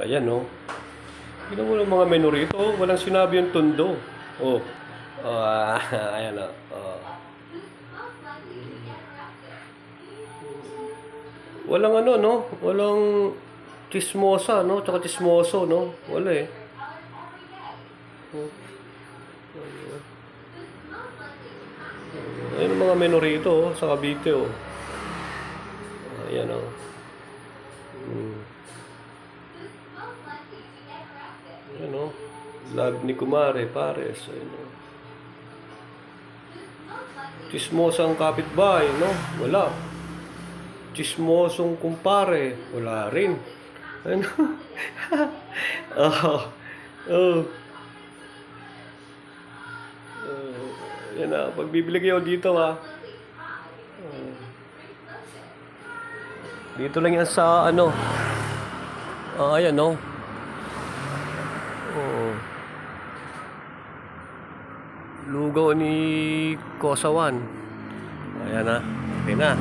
Ayan, no? Tingnan mo ng mga menu rito. Walang sinabi yung tondo. Oh. Ayan, no? Oh. Walang ano, no? Walang chismosa, no? Tsaka chismoso, no? Wala eh. Ayan ang mga menu rito, oh, sa Cavite, oh. Ayan, oh. Ayan, oh. Love ni Kumare, pares. Ayan, oh. Chismosang kapitbahay, no? Wala. Chismosong kumpare, wala rin. Ano? Oh. Oh. Yan na, pagbibili kayo dito, ha. Dito lang yan sa ano. Ayan, no. Oh. Lugaw ni Kosawan. Ayan na. Okay na.